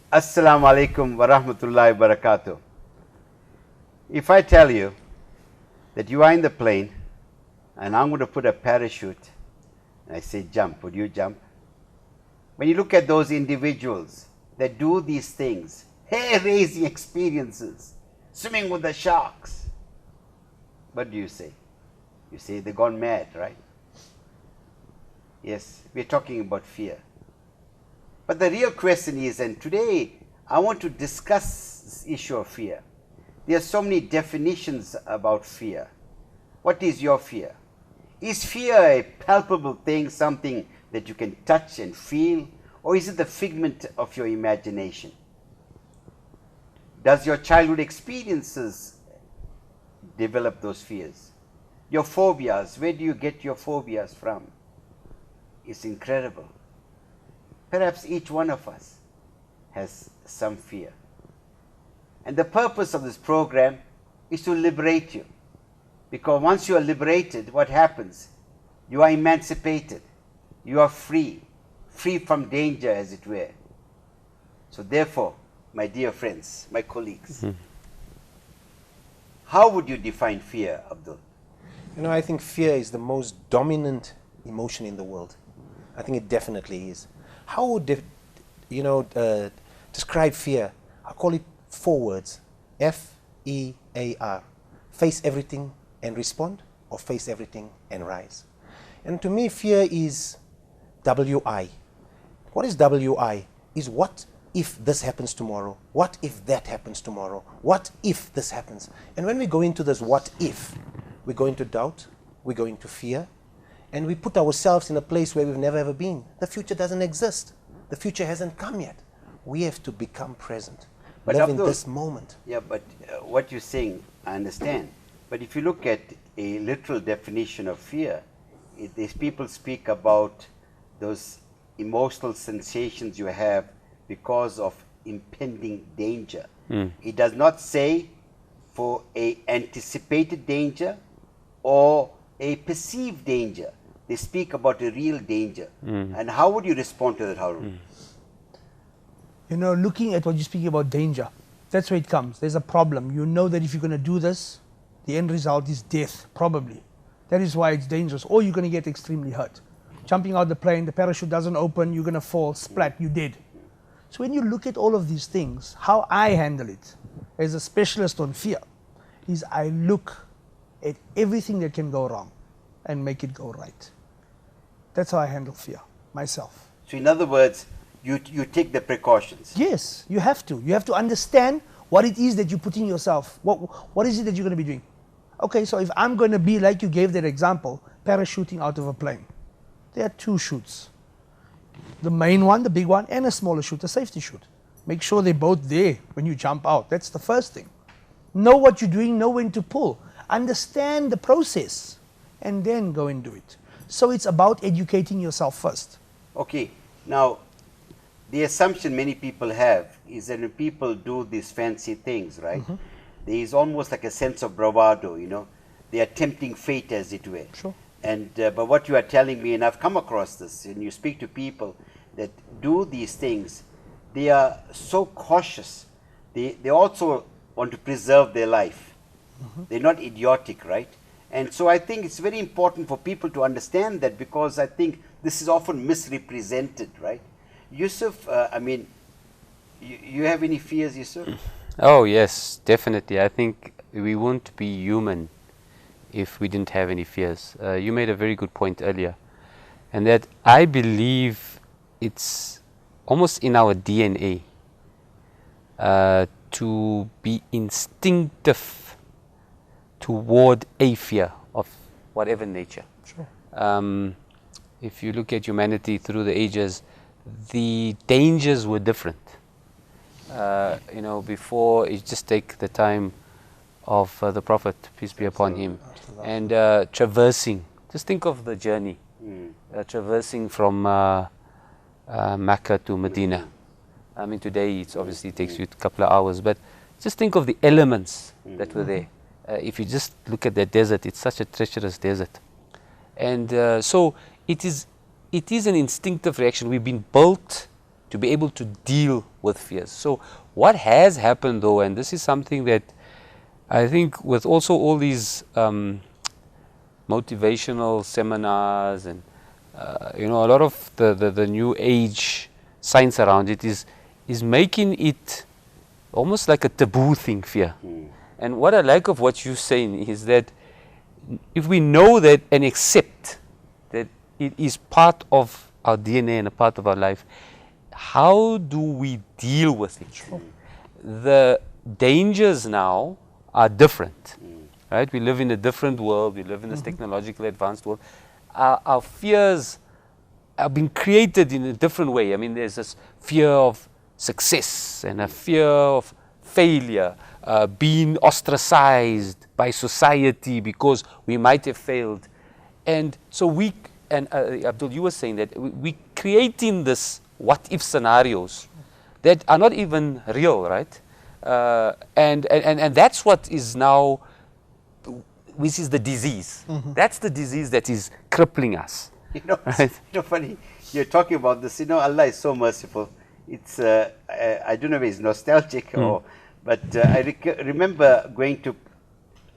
Assalamu alaikum wa rahmatullahi wa barakatuh. If I tell you that you are in the plane and I'm going to put a parachute and I say jump, would you jump? When you look at those individuals that do these things, hair-raising experiences, swimming with the sharks, what do you say? You say they've gone mad, right? Yes, we're talking about fear. But the real question is, and today I want to discuss this issue of fear. There are so many definitions about fear. What is your fear? Is fear a palpable thing, something that you can touch and feel, or is it the figment of your imagination? Does your childhood experiences develop those fears? Your phobias, where do you get your phobias from? It's incredible. Perhaps each one of us has some fear. And the purpose of this program is to liberate you. Because once you are liberated, what happens? You are emancipated. You are free. Free from danger, as it were. So therefore, my dear friends, my colleagues, how would you define fear, Abdul? You know, I think fear is the most dominant emotion in the world. I think it definitely is. How would describe fear? I call it 4 words: F-E-A-R. Face everything and respond, or face everything and rise. And to me, fear is W-I. What is W-I? Is what if this happens tomorrow? What if that happens tomorrow? What if this happens? And when we go into this what if, we go into doubt, we go into fear, and we put ourselves in a place where we've never ever been. The future doesn't exist. The future hasn't come yet. We have to become present. But live in Abdul, this moment. Yeah, but what you're saying, I understand. But if you look at a literal definition of fear, these people speak about those emotional sensations you have because of impending danger. It does not say for a anticipated danger or a perceived danger. They speak about a real danger. And how would you respond to that, Harun? You know, looking at what you're speaking about danger, that's where it comes. There's a problem. You know that if you're going to do this, the end result is death, probably. That is why it's dangerous. Or you're going to get extremely hurt. Jumping out the plane, the parachute doesn't open, you're going to fall, splat, you're dead. So when you look at all of these things, how I handle it as a specialist on fear is I look at everything that can go wrong and make it go right. That's how I handle fear, myself. So in other words, you take the precautions. Yes, you have to. You have to understand what it is that you're putting yourself. What is it that you're going to be doing? Okay, so if I'm going to be, like you gave that example, parachuting out of a plane. There are 2 chutes. The main one, the big one, and a smaller chute, a safety chute. Make sure they're both there when you jump out. That's the first thing. Know what you're doing, know when to pull. Understand the process, and then go and do it. So it's about educating yourself first. Okay, now the assumption many people have is that when people do these fancy things, right, there is almost like a sense of bravado, you know. They are tempting fate, as it were. Sure. And but what you are telling me, and I've come across this, and you speak to people that do these things, they are so cautious. They also want to preserve their life. They're not idiotic, right? And so I think it's very important for people to understand that, because I think this is often misrepresented, right? Yusuf, I mean, you have any fears, Yusuf? Oh yes, definitely. I think we wouldn't be human if we didn't have any fears. You made a very good point earlier, and that I believe it's almost in our DNA to be instinctive toward a fear of whatever nature. Sure. If you look at humanity through the ages, the dangers were different. You know, before, you just take the time of the Prophet, peace be upon him, and traversing. Just think of the journey, traversing from Mecca to Medina. I mean, today it obviously takes you a couple of hours, but just think of the elements that were there. If you just look at that desert, it's such a treacherous desert. And so it is an instinctive reaction. We've been built to be able to deal with fears. So what has happened though, and this is something that I think with also all these motivational seminars and a lot of the new age science around it is making it almost like a taboo thing, fear. And what I like of what you're saying is that if we know that and accept that it is part of our DNA and a part of our life, how do we deal with it? The dangers now are different, right? We live in a different world. We live in this technologically advanced world. Our fears have been created in a different way. I mean, there's this fear of success and a fear of failure, being ostracized by society because we might have failed. And so Abdul, you were saying that we're creating this what-if scenarios that are not even real, right? And that's what is now, which is the disease. That's the disease that is crippling us. Right? Funny, you're talking about this. Allah is so merciful. It's I don't know if it's nostalgic but I remember going to.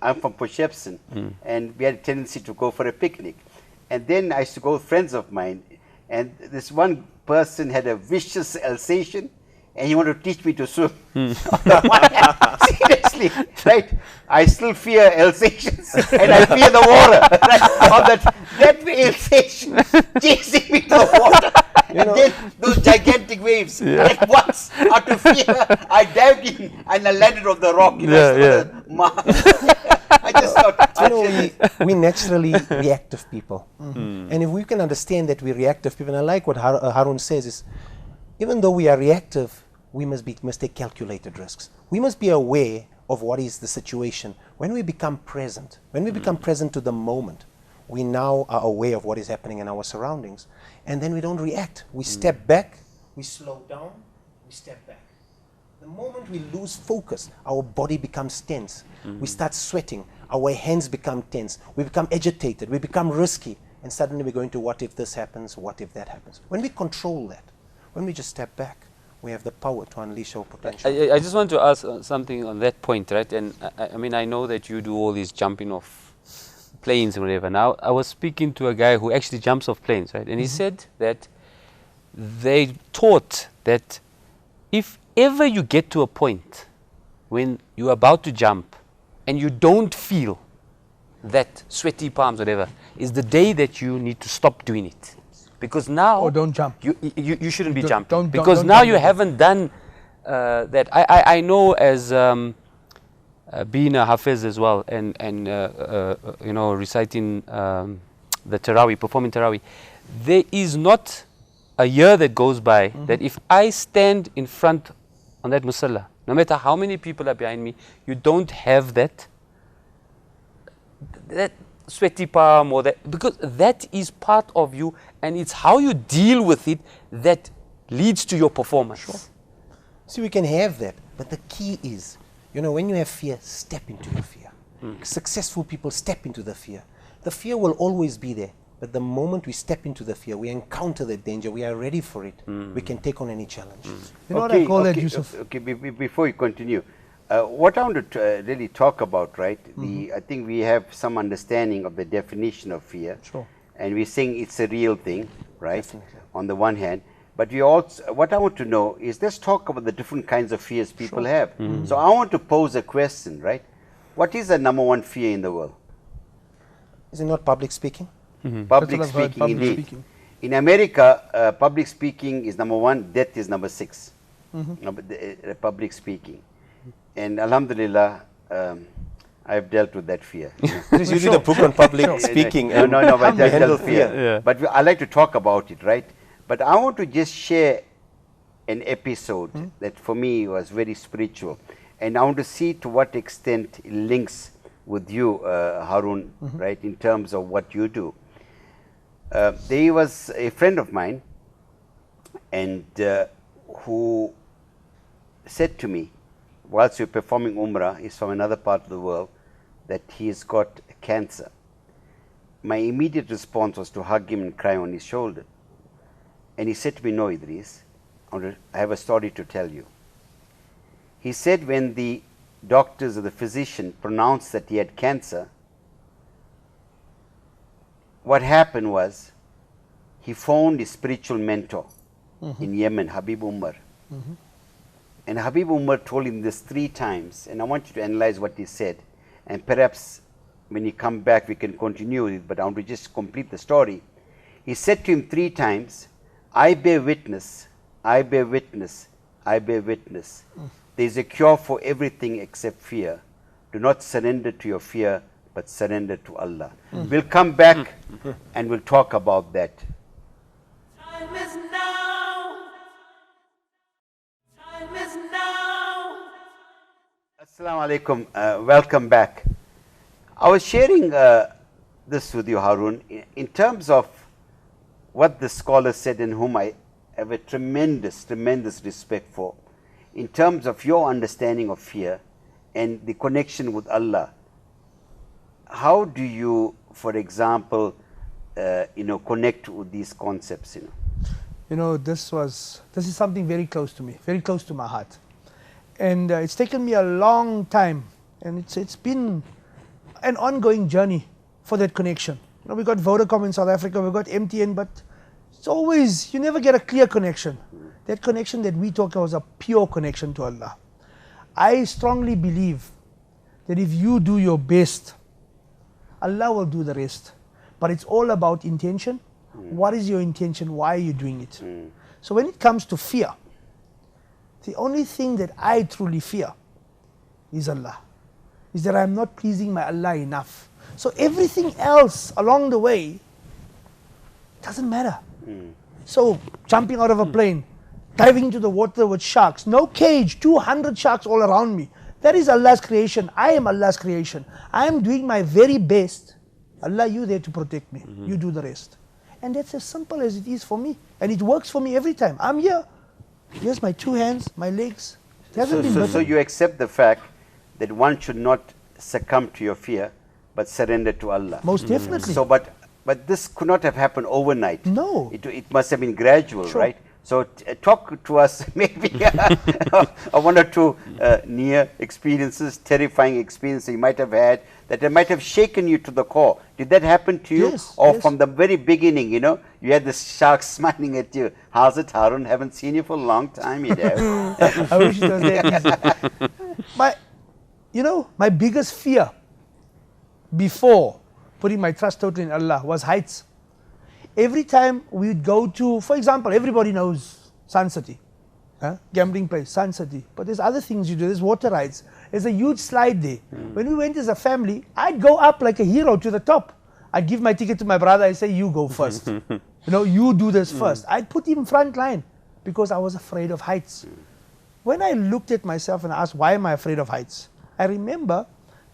I'm from Poshepson, and we had a tendency to go for a picnic, and then I used to go with friends of mine, and this one person had a vicious Alsatian, and he wanted to teach me to swim. Seriously, right? I still fear Alsatians, and I fear the water. Right? That Alsatian chasing me to the water, and then those gigantic waves. At once, out of fear, I dived in and I landed on the rock. I just thought, we're naturally reactive people, and if we can understand that we're reactive people, and I like what Harun says is, even though we are reactive, we must take calculated risks. We must be aware of what is the situation. When we become present, to the moment, we now are aware of what is happening in our surroundings, and then we don't react. We step back, we slow down, we step back. The moment we lose focus, our body becomes tense. We start sweating, our hands become tense, we become agitated, we become risky, and suddenly we're going to what if this happens, what if that happens. When we control that, when we just step back, we have the power to unleash our potential. I just want to ask something on that point, right? And I mean, I know that you do all these jumping off planes and whatever. Now, I was speaking to a guy who actually jumps off planes, right? And he said that they taught that if ever you get to a point when you're about to jump and you don't feel that sweaty palms, whatever, is the day that you need to stop doing it. Because now, or don't jump. You shouldn't be jumping. Because now you haven't done that. I know as being a hafiz as well, and reciting the Taraweeh, performing Taraweeh, there is not a year that goes by that if I stand in front on that musalla, no matter how many people are behind me, you don't have that sweaty palm or that, because that is part of you, and it's how you deal with it that leads to your performance. Sure. See, we can have that, but the key is, when you have fear, step into your fear. Successful people step into the fear. The fear will always be there, but the moment we step into the fear, we encounter the danger, we are ready for it, we can take on any challenge. You know what I call that, Yusuf? Okay, before you continue, what I want to really talk about, right? I think we have some understanding of the definition of fear. Sure. And we're saying it's a real thing, right? Definitely. On the one hand. But we also, what I want to know is, let's talk about the different kinds of fears people have. So I want to pose a question, right? What is the number one fear in the world? Is it not public speaking? Public speaking, indeed. In America, public speaking is number one, death is number 6. Public speaking. And Alhamdulillah, I've dealt with that fear. You did a book on public speaking. No, but I handle dealt fear. Yeah. But I like to talk about it, right? But I want to just share an episode that for me was very spiritual. And I want to see to what extent it links with you, Harun, right, in terms of what you do. There was a friend of mine, and who said to me, whilst we were performing Umrah, he's from another part of the world, that he's got cancer. My immediate response was to hug him and cry on his shoulder. And he said to me, no, Idris, I have a story to tell you. He said when the doctors or the physician pronounced that he had cancer, what happened was he phoned his spiritual mentor in Yemen, Habib Umar. And Habib Umar told him this 3 times, and I want you to analyze what he said, and perhaps when you come back we can continue it, but I want to just complete the story. He said to him 3 times, I bear witness, I bear witness, I bear witness. There is a cure for everything except fear. Do not surrender to your fear, but surrender to Allah. We'll come back and we'll talk about that. Time is now. Time is now. Assalamu alaikum. Welcome back. I was sharing this with you, Harun, in terms of what the scholar said, and whom I have a tremendous respect for, in terms of your understanding of fear and the connection with Allah. How do you, for example, connect with these concepts? This is something very close to me, very close to my heart, and it's taken me a long time, and it's been an ongoing journey for that connection. We got Vodacom in South Africa, we got MTN, but it's always, you never get a clear connection. That connection that we talk about is a pure connection to Allah. I strongly believe that if you do your best, Allah will do the rest. But it's all about intention. What is your intention? Why are you doing it? So when it comes to fear, the only thing that I truly fear is Allah. Is that I'm not pleasing my Allah enough. So everything else along the way doesn't matter. So jumping out of a plane, diving into the water with sharks, no cage, 200 sharks all around me. That is Allah's creation. I am Allah's creation. I am doing my very best. Allah, you there to protect me. You do the rest. And that's as simple as it is for me. And it works for me every time. I'm here. Here's my 2 hands, my legs. It hasn't been So you accept the fact that one should not succumb to your fear, but surrender to Allah. Most definitely. So, but this could not have happened overnight. No. It must have been gradual, Sure. right? So talk to us maybe one or 2 near experiences, terrifying experiences you might have had that might have shaken you to the core. Did that happen to you? Yes, Or yes. from the very beginning, you had the shark smiling at you. How's it, Harun? Haven't seen you for a long time, you know. I wish it was that easy. My biggest fear before putting my trust totally in Allah was heights. Every time we'd go to, for example, everybody knows Sun City, gambling place, Sun City. But there's other things you do. There's water rides. There's a huge slide there. When we went as a family, I'd go up like a hero to the top. I'd give my ticket to my brother. I say, you go first. You do this first. I'd put him front line because I was afraid of heights. When I looked at myself and asked, why am I afraid of heights? I remember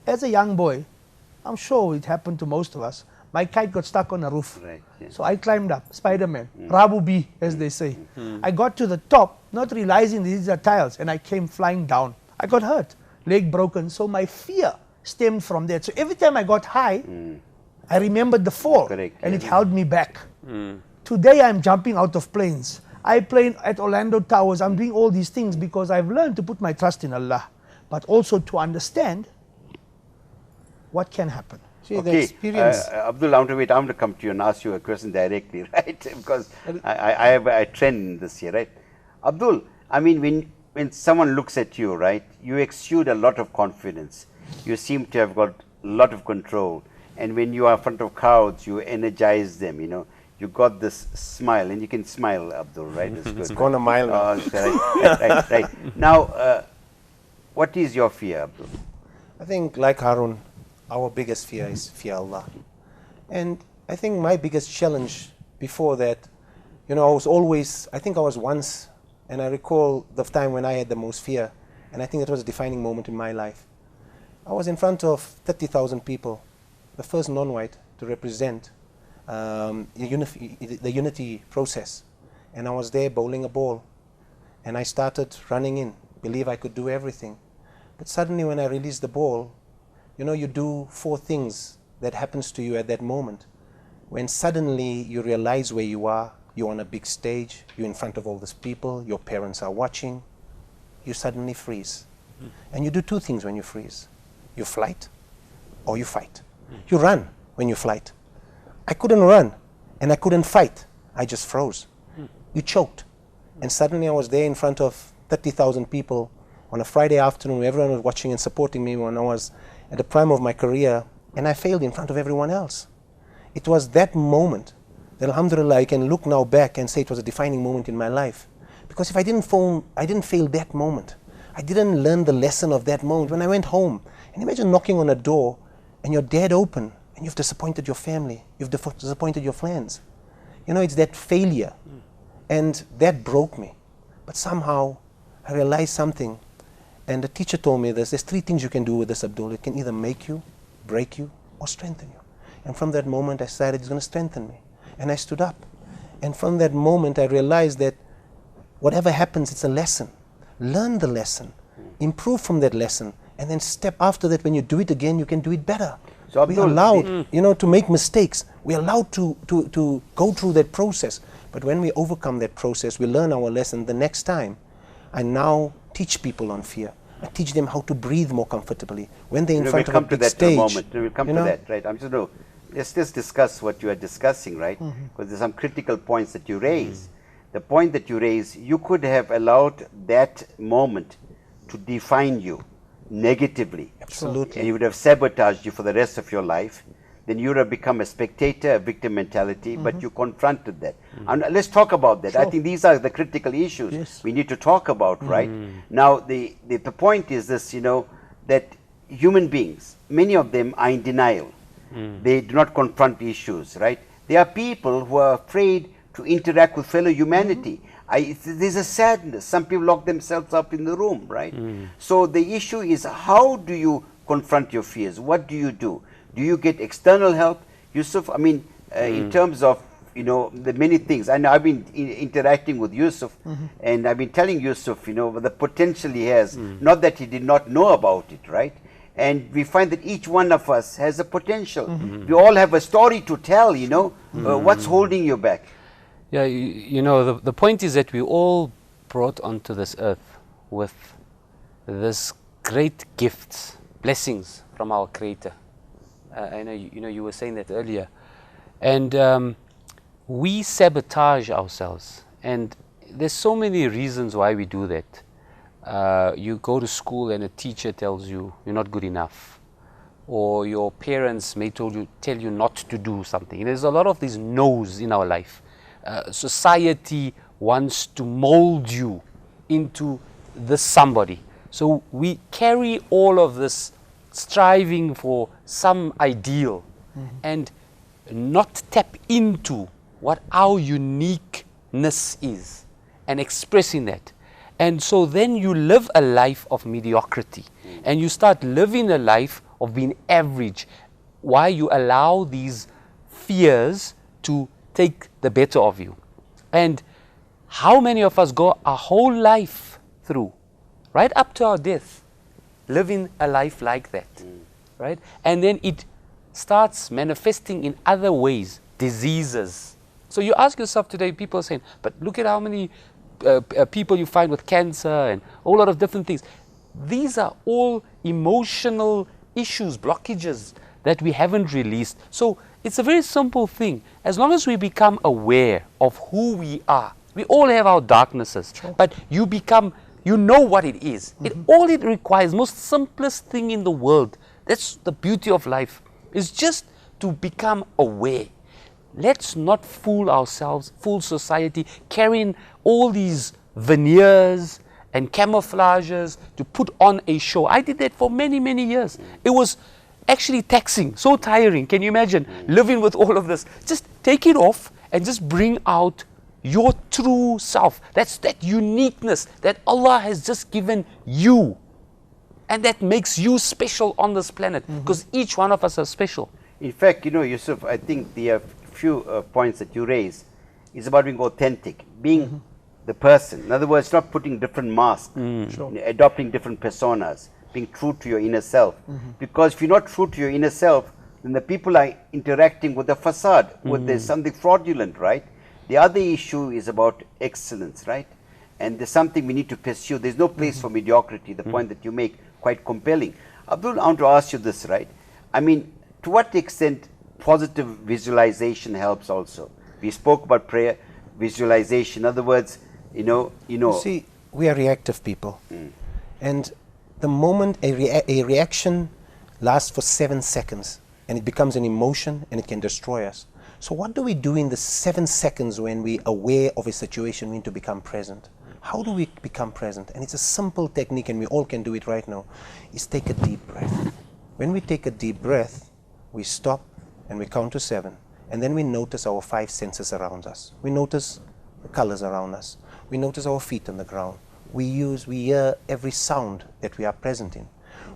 as a young boy, I'm sure it happened to most of us, my kite got stuck on a roof. Right, yeah. So I climbed up, Spider-Man, Rabu B, as they say. I got to the top, not realizing these are tiles, and I came flying down. I got hurt, leg broken, so my fear stemmed from that. So every time I got high, I remembered the fall, Correct, and yeah. it held me back. Today I'm jumping out of planes. I plane at Orlando Towers. I'm doing all these things because I've learned to put my trust in Allah, but also to understand what can happen. See, the experience. Abdul, I want to come to you and ask you a question directly, right? Because I have a trend this year, right? Abdul, I mean, when someone looks at you, right, you exude a lot of confidence. You seem to have got a lot of control. And when you are in front of crowds, you energize them, You got this smile, and you can smile, Abdul, right? It's good. It's gone a mile now. Right. Now, what is your fear, Abdul? I think, like Harun, our biggest fear is fear Allah. And I think my biggest challenge before that, I was once, and I recall the time when I had the most fear, and I think it was a defining moment in my life. I was in front of 30,000 people, the first non-white to represent the unity process. And I was there bowling a ball, and I started running in, believe I could do everything. But suddenly when I released the ball, you do 4 things that happens to you at that moment. When suddenly you realize where you are, you're on a big stage, you're in front of all these people, your parents are watching, you suddenly freeze. And you do two things when you freeze. You flight or you fight. You run when you flight. I couldn't run and I couldn't fight. I just froze. You choked. And suddenly I was there in front of 30,000 people on a Friday afternoon where everyone was watching and supporting me when I was at the prime of my career, and I failed in front of everyone else. It was that moment that, alhamdulillah, I can look now back and say it was a defining moment in my life. Because if I didn't fail that moment, I didn't learn the lesson of that moment. When I went home, and imagine knocking on a door and you're dead open and you've disappointed your family, you've disappointed your friends. You know, it's that failure. And that broke me. But somehow I realized something. And the teacher told me this. There's three things you can do with this, Abdul. It can either make you, break you, or strengthen you. And from that moment, I decided it's going to strengthen me. And I stood up. And from that moment, I realized that whatever happens, it's a lesson. Learn the lesson. Improve from that lesson. And then step after that, when you do it again, you can do it better. So we're allowed, to make mistakes. We're allowed to go through that process. But when we overcome that process, we learn our lesson the next time. I now teach people on fear. I teach them how to breathe more comfortably. When they're in front of a big stage. We'll come to that, right? I'm just going to, let's just discuss what you are discussing, right? Because there's some critical points that you raise. The point that you raise, you could have allowed that moment to define you negatively. Absolutely. And you would have sabotaged you for the rest of your life. Then you would have become a spectator, a victim mentality, but you confronted that. And let's talk about that. I think these are the critical issues we need to talk about, right? Now, the point is this, that human beings, many of them are in denial. They do not confront issues, right? There are people who are afraid to interact with fellow humanity. There's a sadness. Some people lock themselves up in the room, right? So the issue is, how do you confront your fears? What do you do? Do you get external help? Yusuf, I mean, in terms of, the many things. I know I've been interacting with Yusuf, and I've been telling Yusuf, the potential he has, not that he did not know about it, right? And we find that each one of us has a potential. We all have a story to tell, what's holding you back? Yeah, the point is that we all brought onto this earth with this great gifts, blessings from our Creator. I know you were saying that earlier, and we sabotage ourselves, and there's so many reasons why we do that. You go to school and a teacher tells you you're not good enough, or your parents may tell you not to do something. There's a lot of these no's in our life. Society wants to mold you into this somebody, so we carry all of this striving for some ideal and not tap into what our uniqueness is and expressing that. And so then you live a life of mediocrity and you start living a life of being average. Why? You allow these fears to take the better of you. And how many of us go our whole life through, right up to our death, living a life like that, right? And then it starts manifesting in other ways, diseases. So you ask yourself today, people are saying, but look at how many people you find with cancer and a whole lot of different things. These are all emotional issues, blockages that we haven't released. So it's a very simple thing. As long as we become aware of who we are, we all have our darknesses, but you know what it is. All it requires, most simplest thing in the world, that's the beauty of life, is just to become aware. Let's not fool ourselves, fool society, carrying all these veneers and camouflages to put on a show. I did that for many, many years. It was actually taxing, so tiring. Can you imagine living with all of this? Just take it off and just bring out your true self. That's that uniqueness that Allah has just given you. And that makes you special on this planet, because each one of us are special. In fact, Yusuf, I think the few points that you raise is about being authentic, being the person. In other words, not putting different masks, adopting different personas, being true to your inner self. Because if you're not true to your inner self, then the people are interacting with a facade, with there's something fraudulent, right? The other issue is about excellence, right? And there's something we need to pursue. There's no place for mediocrity, the point that you make, quite compelling. Abdul, I want to ask you this, right? I mean, to what extent positive visualization helps also? We spoke about prayer, visualization. In other words, you know. See, we are reactive people. And the moment a reaction lasts for 7 seconds and it becomes an emotion and it can destroy us. So what do we do in the 7 seconds when we're aware of a situation? We need to become present. How do we become present? And it's a simple technique, and we all can do it right now, is take a deep breath. When we take a deep breath, we stop and we count to 7. And then we notice our 5 senses around us. We notice the colors around us. We notice our feet on the ground. We hear every sound that we are present in.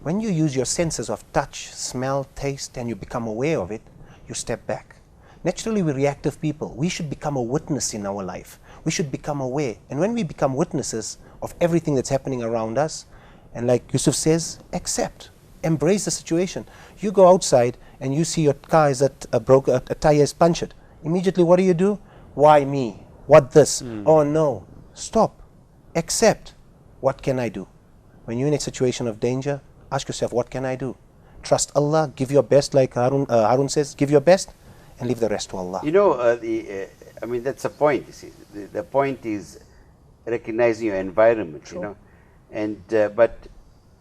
When you use your senses of touch, smell, taste, and you become aware of it, you step back. Naturally, we're reactive people. We should become a witness in our life. We should become aware. And when we become witnesses of everything that's happening around us, and like Yusuf says, accept, embrace the situation. You go outside and you see your car is a tire is punctured. Immediately, what do? Why me? What this? Oh no. Stop. Accept. What can I do? When you're in a situation of danger, ask yourself, what can I do? Trust Allah, give your best, like Harun says, give your best, and leave the rest to Allah. You know, I mean, that's a point, you see. The point is recognizing your environment, Sure. you know. And, but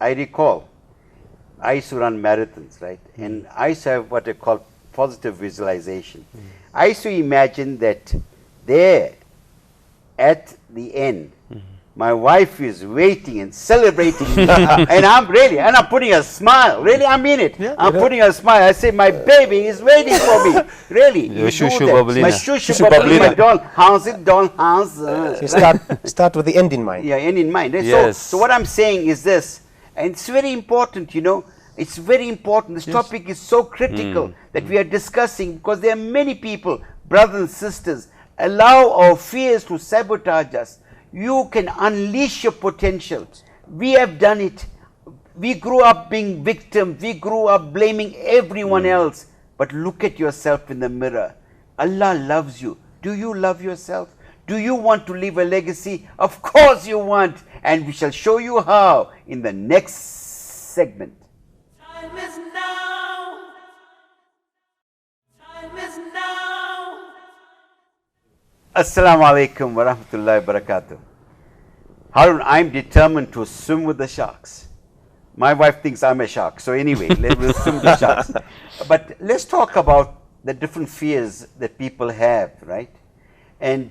I recall, I used to run marathons, right? And I used to have what I call positive visualization. I used to imagine that there, at the end, my wife is waiting and celebrating and I'm putting a smile, really, I mean it. Yeah, I'm putting a smile. I say, my baby is waiting for me, really. Your You do shushu that. babalina. My shushu Shushu babalina, babalina. doll house. You start with the end in mind. Yeah, end in mind. Yes. So what I'm saying is this, and it's very important, you know, it's very important. This topic is so critical that we are discussing, because there are many people, brothers and sisters, allow our fears to sabotage us. You can unleash your potential. We have done it. We grew up being victims. We grew up blaming everyone else. But look at yourself in the mirror. Allah loves you. Do you love yourself? Do you want to leave a legacy? Of course you want. And we shall show you how in the next segment. Time is now. Time is now. Assalamu alaikum wa rahmatullahi wa barakatuh. Harun, I'm determined to swim with the sharks. My wife thinks I'm a shark. So anyway, we'll swim with the sharks. But let's talk about the different fears that people have, right? And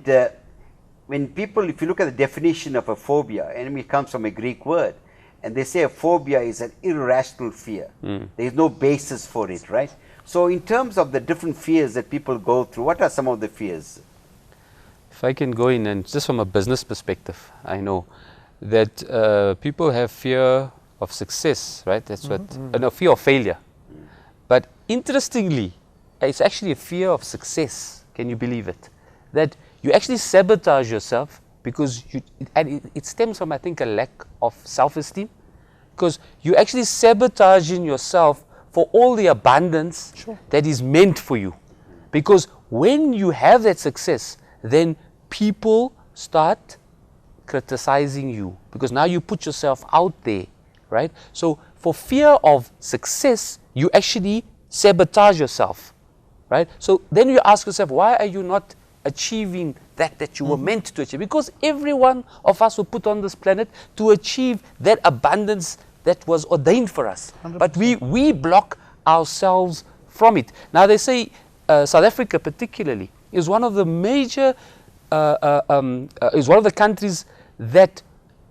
when people, if you look at the definition of a phobia, and it comes from a Greek word, and they say a phobia is an irrational fear. There is no basis for it, right? So in terms of the different fears that people go through, what are some of the fears? If I can go in, and just from a business perspective, I know that people have fear of success, right? That's what, no, fear of failure. But interestingly, it's actually a fear of success. Can you believe it? That you actually sabotage yourself because it stems from, I think, a lack of self-esteem. Because you're actually sabotaging yourself for all the abundance that is meant for you. Because when you have that success, then people start criticizing you, because now you put yourself out there, right? So for fear of success, you actually sabotage yourself, right? So then you ask yourself, why are you not achieving that you were meant to achieve? Because every one of us were put on this planet to achieve that abundance that was ordained for us. 100%. But we block ourselves from it. Now they say South Africa particularly is one of the major, is one of the countries that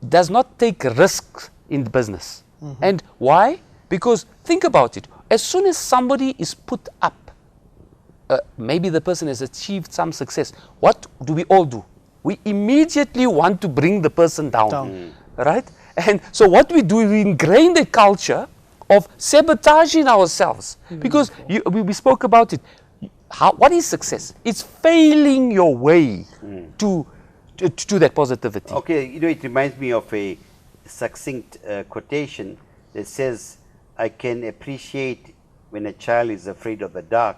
does not take risks in business. And why? Because think about it. As soon as somebody is put up, maybe the person has achieved some success, what do we all do? We immediately want to bring the person down. Right? And so what we do, we ingrain the culture of sabotaging ourselves. Because we spoke about it. What is success? It's failing your way to that positivity. Okay, you know, it reminds me of a succinct quotation that says, I can appreciate when a child is afraid of the dark,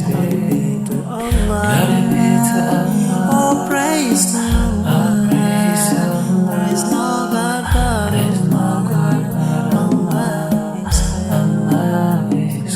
to Allah. All praise to Allah. There is no God but Allah. Allah is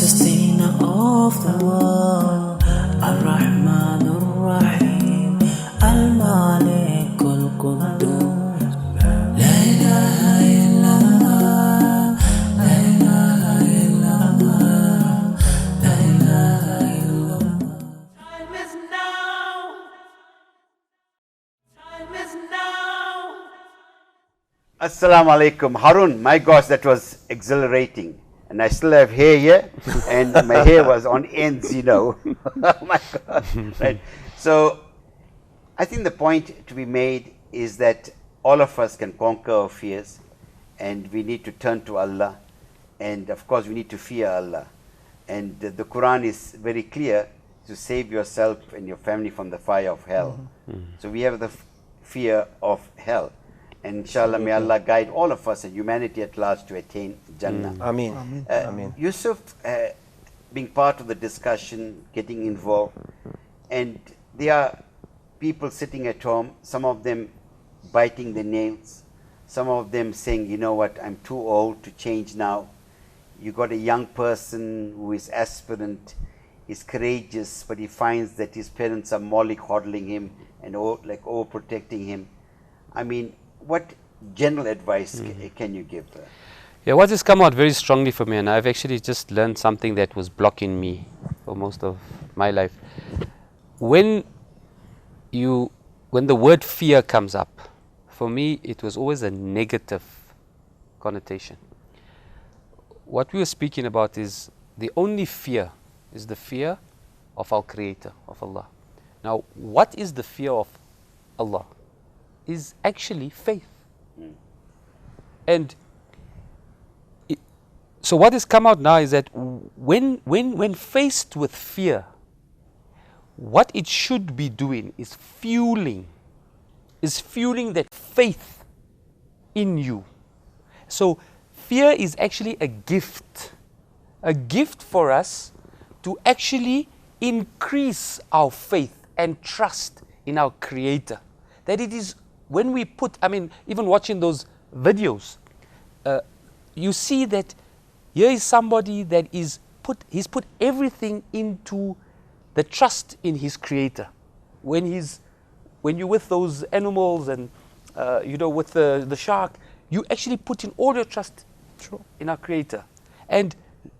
sustainer of the world, Ar-Rahman Ar-Rahim, Al-Malik Al-Quddus. La ilaha illallah, la ilaha illallah, la ilaha illallah. Time is now. Time is now. Assalamu alaikum. Harun, my gosh, that was exhilarating. And I still have hair here, and my hair was on ends, oh my God. Right. So I think the point to be made is that all of us can conquer our fears, and we need to turn to Allah, and of course we need to fear Allah. And the Quran is very clear to save yourself and your family from the fire of hell. So we have the fear of hell. And inshallah, may Allah guide all of us and humanity at large to attain Jannah. Ameen. Ameen. Yusuf, being part of the discussion, getting involved, and there are people sitting at home, some of them biting their nails, some of them saying, you know what, I'm too old to change now. You got a young person who is aspirant, is courageous, but he finds that his parents are mollycoddling him and overprotecting him. I mean, what general advice can you give? Yeah, what has come out very strongly for me, and I've actually just learned something that was blocking me for most of my life. When the word fear comes up, for me it was always a negative connotation. What we were speaking about is the only fear is the fear of our Creator, of Allah. Now, what is the fear of Allah? Is actually faith. And so what has come out now is that when faced with fear, what it should be doing is fueling that faith in you. So fear is actually a gift for us to actually increase our faith and trust in our Creator. That it is when we put, even watching those videos, you see that here is somebody that he's put everything into the trust in his Creator. When you're with those animals and with the shark, you actually put in all your trust in our Creator. And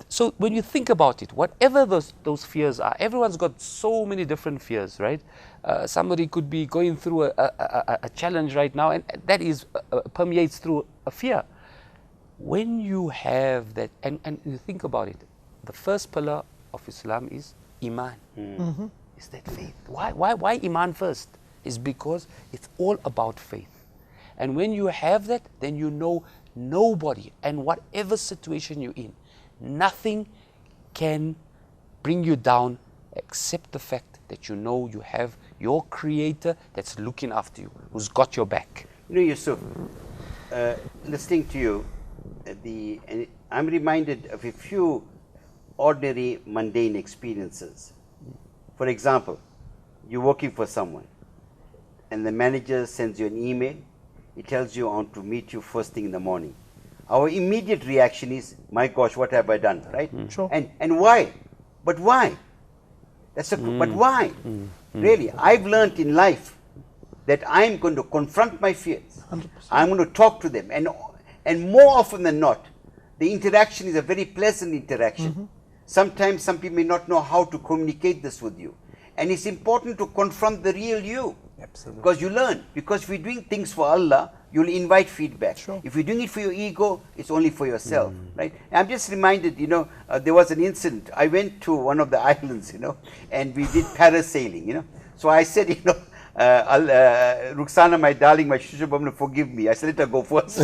so when you think about it, whatever those fears are, everyone's got so many different fears, right? Somebody could be going through a challenge right now, and that is permeates through a fear. When you have that, and you think about it, the first pillar of Islam is Iman. Is that faith? Why Iman first? Is because it's all about faith. And when you have that, then you know nobody, and whatever situation you're in, nothing can bring you down except the fact that you know you have your Creator that's looking after you, who's got your back. Yusuf, listening to you, I'm reminded of a few ordinary, mundane experiences. For example, you're working for someone, and the manager sends you an email. He tells you on to meet you first thing in the morning. Our immediate reaction is, my gosh, what have I done, right? Sure. And why? But why? But why? Really, I've learned in life that I'm going to confront my fears. 100%. I'm going to talk to them. And more often than not, the interaction is a very pleasant interaction. Sometimes some people may not know how to communicate this with you. And it's important to confront the real you. Absolutely. Because you learn. Because if you're doing things for Allah, you'll invite feedback. Sure. If you're doing it for your ego, it's only for yourself, right? And I'm just reminded, there was an incident. I went to one of the islands, and we did parasailing, So I said, Ruxana, my darling, my shushabamna, forgive me. I said, let her go first.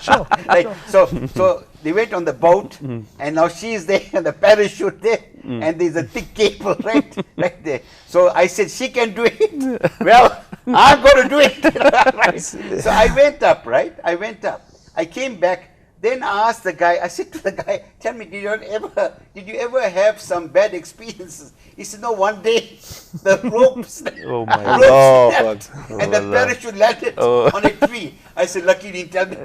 Sure. Right? So they went on the boat, and now she is there, and the parachute there, and there's a thick cable right there. So I said, she can do it. Well, I'm going to do it. Right? So I went up, right? I came back. Then I asked the guy, I said to the guy, tell me, did you ever have some bad experiences? He said, no, one day the rope snapped, Oh my God. snapped and the Allah. parachute landed Oh. on a tree. I said, lucky you didn't tell me.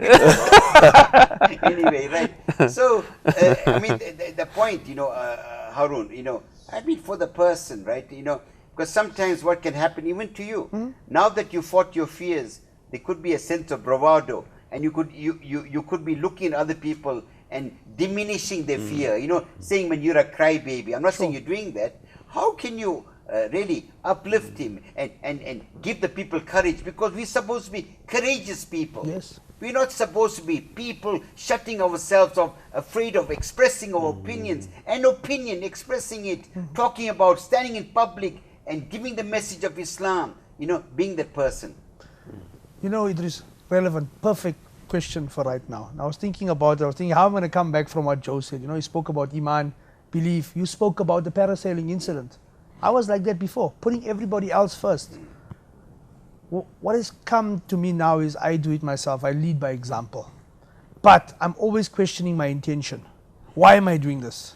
Anyway, right. So, I mean, the point, Harun, I mean, for the person, right, because sometimes what can happen even to you, now that you fought your fears, there could be a sense of bravado, and you could be looking at other people and diminishing their fear, saying when you're a crybaby. I'm not saying you're doing that. How can you really uplift him and give the people courage? Because we're supposed to be courageous people. Yes. We're not supposed to be people shutting ourselves off, afraid of expressing our opinions. An opinion, expressing it, talking about, standing in public and giving the message of Islam, being that person. It is relevant, perfect question for right now. And I was thinking how I'm going to come back from what Joe said. He spoke about Iman, belief. You spoke about the parasailing incident. I was like that before, putting everybody else first. What has come to me now is I do it myself. I lead by example. But I'm always questioning my intention. Why am I doing this?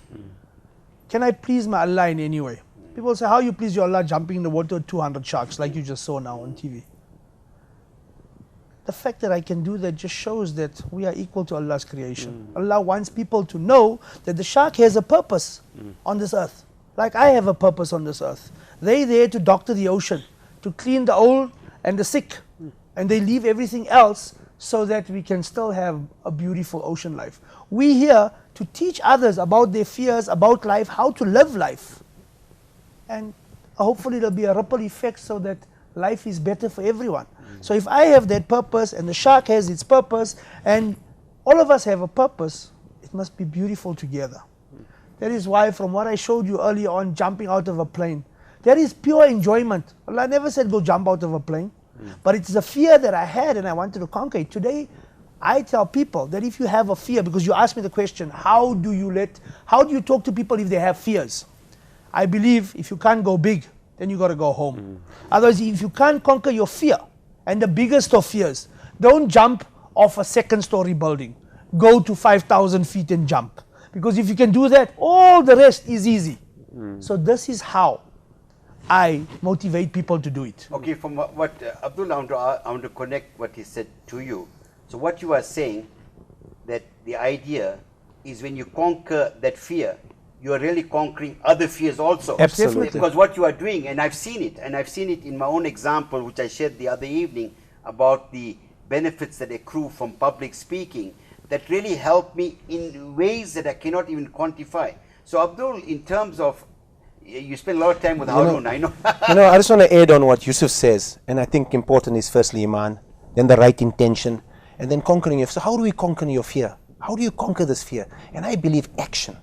Can I please my Allah in any way? People say, how you please your Allah jumping in the water with 200 sharks like you just saw now on TV? The fact that I can do that just shows that we are equal to Allah's creation. Allah wants people to know that the shark has a purpose on this earth. Like I have a purpose on this earth. They're there to doctor the ocean, to clean the old and the sick. And they leave everything else so that we can still have a beautiful ocean life. We here to teach others about their fears, about life, how to live life. And hopefully there'll be a ripple effect so that life is better for everyone. So if I have that purpose and the shark has its purpose and all of us have a purpose, it must be beautiful together. That is why from what I showed you earlier on, jumping out of a plane, that is pure enjoyment. Allah never said go jump out of a plane. But it's a fear that I had and I wanted to conquer it. Today, I tell people that if you have a fear, because you asked me the question, how do you talk to people if they have fears? I believe if you can't go big, then you got to go home. Otherwise, if you can't conquer your fear, and the biggest of fears, don't jump off a second-story building. Go to 5,000 feet and jump. Because if you can do that, all the rest is easy. So this is how I motivate people to do it. Okay, from what Abdul, I want to connect what he said to you. So what you are saying, that the idea is when you conquer that fear, you are really conquering other fears also. Absolutely. Because what you are doing, and I've seen it in my own example, which I shared the other evening, about the benefits that accrue from public speaking, that really help me in ways that I cannot even quantify. So Abdul, in terms of, you spend a lot of time with Harun, I know. I just want to add on what Yusuf says, and I think important is firstly Iman, then the right intention, and then conquering your fear. So how do we conquer your fear? How do you conquer this fear? And I believe action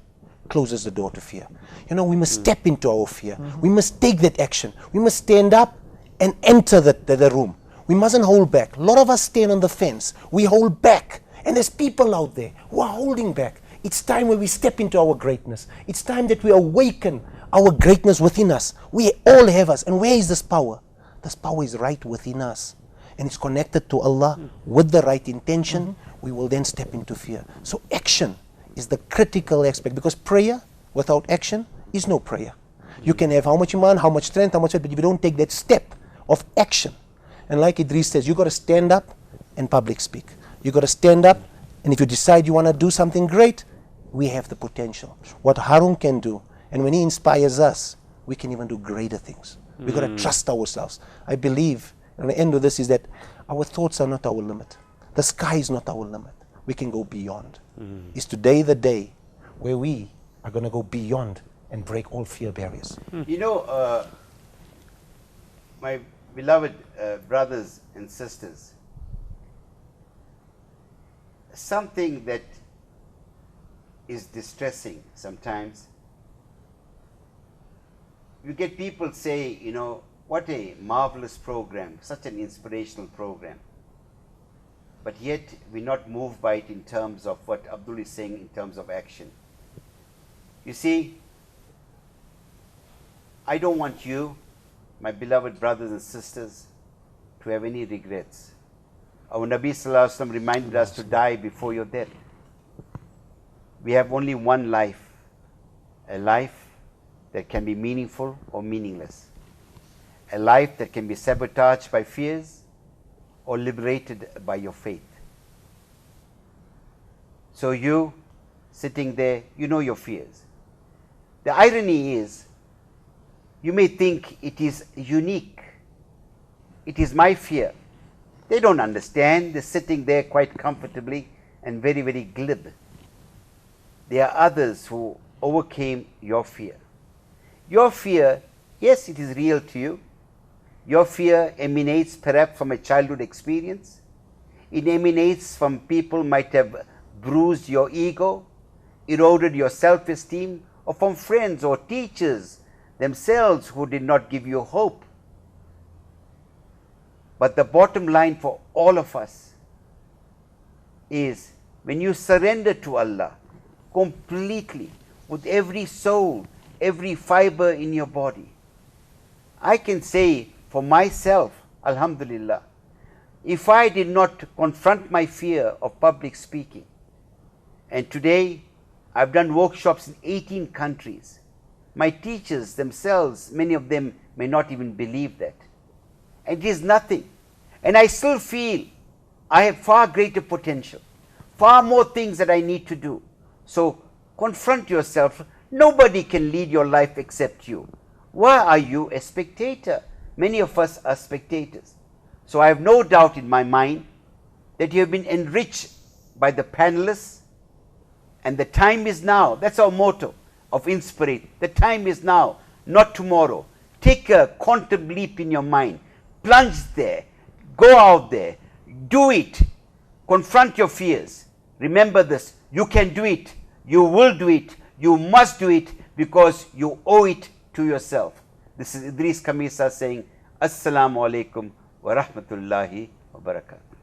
closes the door to fear. We must step into our fear. We must take that action. We must stand up and enter the room. We mustn't hold back. A lot of us stand on the fence. We hold back. And there's people out there who are holding back. It's time where we step into our greatness. It's time that we awaken our greatness within us. We all have us. And where is this power? This power is right within us. And it's connected to Allah with the right intention. We will then step into fear. So action is the critical aspect, because prayer without action is no prayer. You can have how much iman, how much strength, but if you don't take that step of action, and like Idris says, you got to stand up and public speak. You got to stand up, and if you decide you want to do something great, we have the potential. What Harun can do, and when he inspires us, we can even do greater things. We got to trust ourselves. I believe, and the end of this is that our thoughts are not our limit. The sky is not our limit. We can go beyond. Is today the day where we are going to go beyond and break all fear barriers? My beloved brothers and sisters, something that is distressing sometimes, you get people say, what a marvelous program, such an inspirational program. But yet we're not moved by it in terms of what Abdul is saying in terms of action. You see, I don't want you, my beloved brothers and sisters, to have any regrets. Our Nabi Sallallahu Alaihi Wasallam reminded us to die before your death. we have only one life, a life that can be meaningful or meaningless, a life that can be sabotaged by fears or liberated by your faith. So you sitting there, you know your fears. The irony is, you may think it is unique. It is my fear. They don't understand. They're sitting there quite comfortably and very, very glib. There are others who overcame your fear. Your fear, yes, it is real to you. Your fear emanates perhaps from a childhood experience. It emanates from people might have bruised your ego, eroded your self-esteem, or from friends or teachers themselves who did not give you hope. But the bottom line for all of us is, when you surrender to Allah completely, with every soul, every fiber in your body, I can say for myself, alhamdulillah, if I did not confront my fear of public speaking, and today I've done workshops in 18 countries, my teachers themselves, many of them may not even believe that. And it is nothing. And I still feel I have far greater potential, far more things that I need to do. So confront yourself. Nobody can lead your life except you. Why are you a spectator? Many of us are spectators. So I have no doubt in my mind that you have been enriched by the panelists, and the time is now. That's our motto of Inspirate. The time is now, not tomorrow. Take a quantum leap in your mind. Plunge there. Go out there. Do it. Confront your fears. Remember this. You can do it. You will do it. You must do it, because you owe it to yourself. This is Idris Kamisa saying, Assalamu alaikum wa rahmatullahi wa barakatuh.